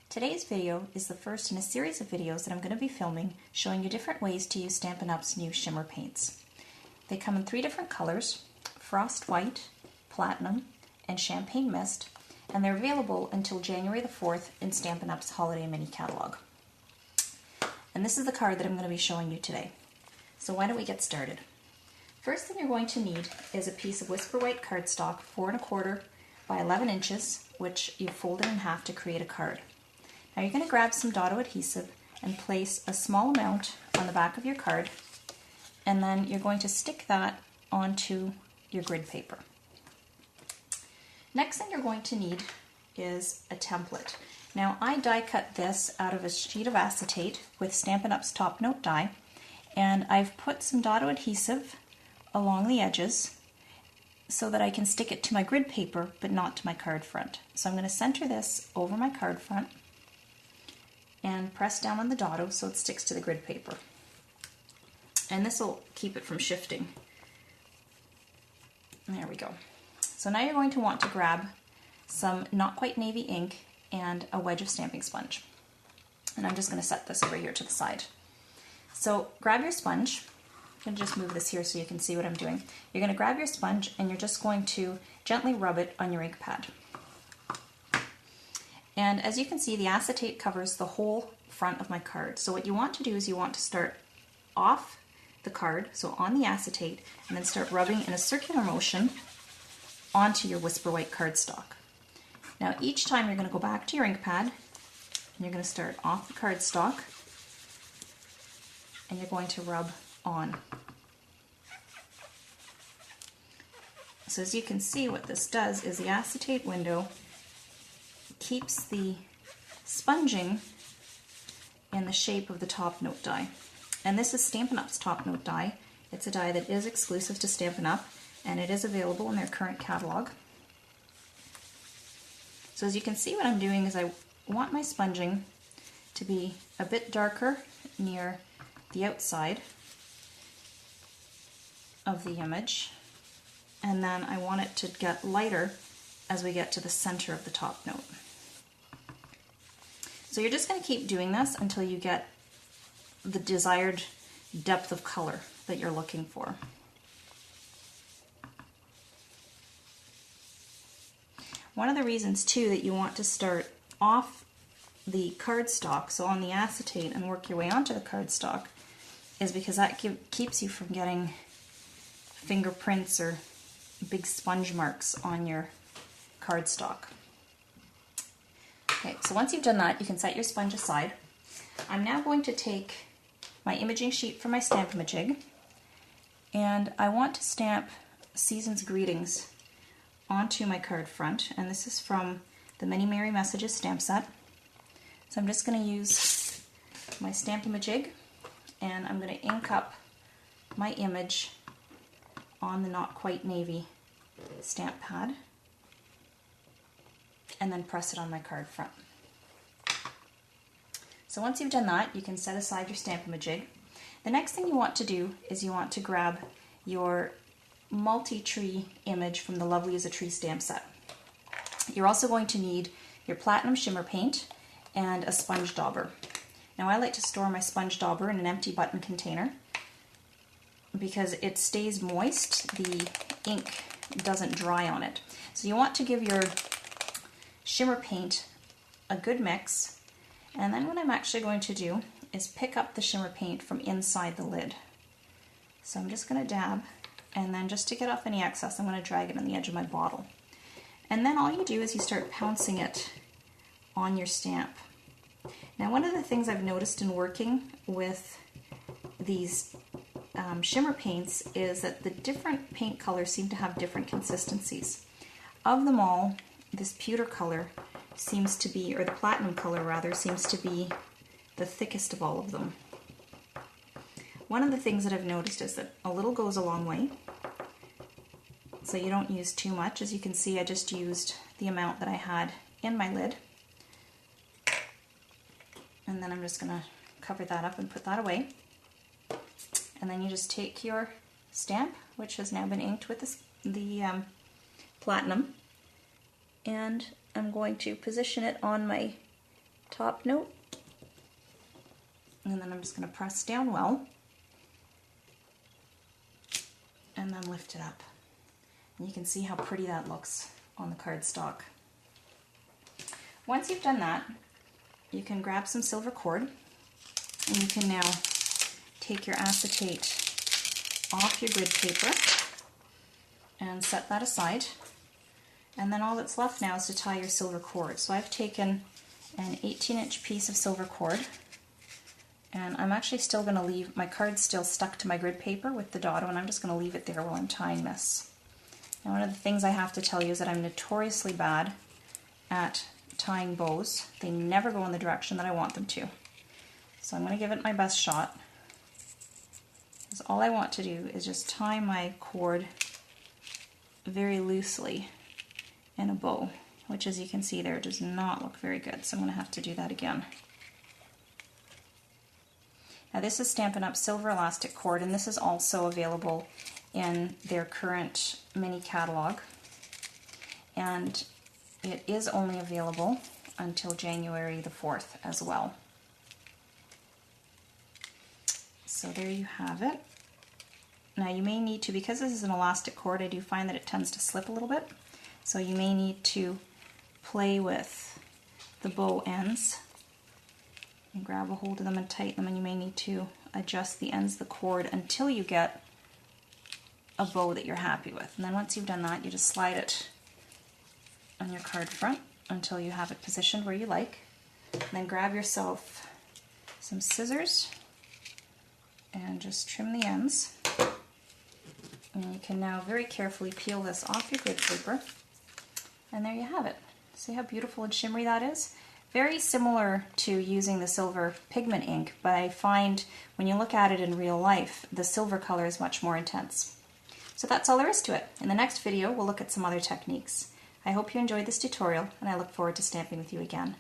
Today's video is the first in a series of videos that I'm going to be filming showing you different ways to use Stampin' Up's new shimmer paints. They come in 3 different colors, Frost White, Platinum, and Champagne Mist, and they're available until January the 4th in Stampin' Up's Holiday Mini Catalog. And this is the card that I'm going to be showing you today. So why don't we get started? First thing you're going to need is a piece of Whisper White cardstock, 4 1/4 by 11 inches, which you fold it in half to create a card. Now you're going to grab some Dotto adhesive and place a small amount on the back of your card, and then you're going to stick that onto your grid paper. Next thing you're going to need is a template. Now I die cut this out of a sheet of acetate with Stampin' Up's Top Note die, and I've put some Dotto adhesive along the edges so that I can stick it to my grid paper but not to my card front. So I'm going to center this over my card front and press down on the Dotto so it sticks to the grid paper. And this will keep it from shifting. There we go. So now you're going to want to grab some Not Quite Navy ink and a wedge of stamping sponge. And I'm just going to set this over here to the side. So grab your sponge. I'm going to just move this here so you can see what I'm doing. You're going to grab your sponge and you're just going to gently rub it on your ink pad. And as you can see, the acetate covers the whole front of my card. So what you want to do is you want to start off the card, so on the acetate, and then start rubbing in a circular motion onto your Whisper White cardstock. Now each time you're going to go back to your ink pad, and you're going to start off the cardstock, and you're going to rub on. So as you can see, what this does is the acetate window keeps the sponging in the shape of the Top Note die. And this is Stampin' Up's Top Note die. It's a die that is exclusive to Stampin' Up, and it is available in their current catalog. So as you can see, what I'm doing is I want my sponging to be a bit darker near the outside of the image, and then I want it to get lighter as we get to the center of the top note. So you're just going to keep doing this until you get the desired depth of color that you're looking for. One of the reasons too that you want to start off the cardstock, so on the acetate, and work your way onto the cardstock, is because that keeps you from getting fingerprints or big sponge marks on your cardstock. Okay, so once you've done that, you can set your sponge aside. I'm now going to take my imaging sheet from my Stamp-A-Majig, and I want to stamp Season's Greetings onto my card front, and this is from the Many Merry Messages stamp set. So I'm just going to use my Stamp-A-Majig, and I'm going to ink up my image on the Not Quite Navy stamp pad, and then press it on my card front. So once you've done that, you can set aside your Stamp-A-Majig. The next thing you want to do is you want to grab your multi-tree image from the Lovely as a Tree stamp set. You're also going to need your Platinum shimmer paint and a sponge dauber. Now I like to store my sponge dauber in an empty button container because it stays moist, the ink doesn't dry on it. So you want to give your shimmer paint a good mix, and then what I'm actually going to do is pick up the shimmer paint from inside the lid. So I'm just going to dab, and then just to get off any excess, I'm going to drag it on the edge of my bottle. And then all you do is you start pouncing it on your stamp. Now one of the things I've noticed in working with these shimmer paints is that the different paint colors seem to have different consistencies. Of them all, this pewter color seems to be, or the platinum color rather, seems to be the thickest of all of them. One of the things that I've noticed is that a little goes a long way, so you don't use too much. As you can see, I just used the amount that I had in my lid, and then I'm just going to cover that up and put that away. And then you just take your stamp, which has now been inked with the platinum, and I'm going to position it on my top note. And then I'm just going to press down well. And then lift it up. And you can see how pretty that looks on the cardstock. Once you've done that, you can grab some silver cord, and you can now take your acetate off your grid paper and set that aside. And then all that's left now is to tie your silver cord. So I've taken an 18-inch piece of silver cord, and I'm actually still going to leave, my card's still stuck to my grid paper with the dotto, and I'm just going to leave it there while I'm tying this. Now, one of the things I have to tell you is that I'm notoriously bad at tying bows. They never go in the direction that I want them to. So I'm going to give it my best shot. Because all I want to do is just tie my cord very loosely in a bow, which, as you can see there, does not look very good. So I'm going to have to do that again. Now this is Stampin' Up! Silver elastic cord, and this is also available in their current mini catalog. And it is only available until January the 4th as well. So there you have it. Now you may need to, because this is an elastic cord, I do find that it tends to slip a little bit. So you may need to play with the bow ends and grab a hold of them and tighten them, and you may need to adjust the ends of the cord until you get a bow that you're happy with. And then once you've done that, you just slide it on your card front until you have it positioned where you like. And then grab yourself some scissors and just trim the ends. And you can now very carefully peel this off your grid paper. And there you have it. See how beautiful and shimmery that is? Very similar to using the silver pigment ink, but I find when you look at it in real life, the silver color is much more intense. So that's all there is to it. In the next video, we'll look at some other techniques. I hope you enjoyed this tutorial, and I look forward to stamping with you again.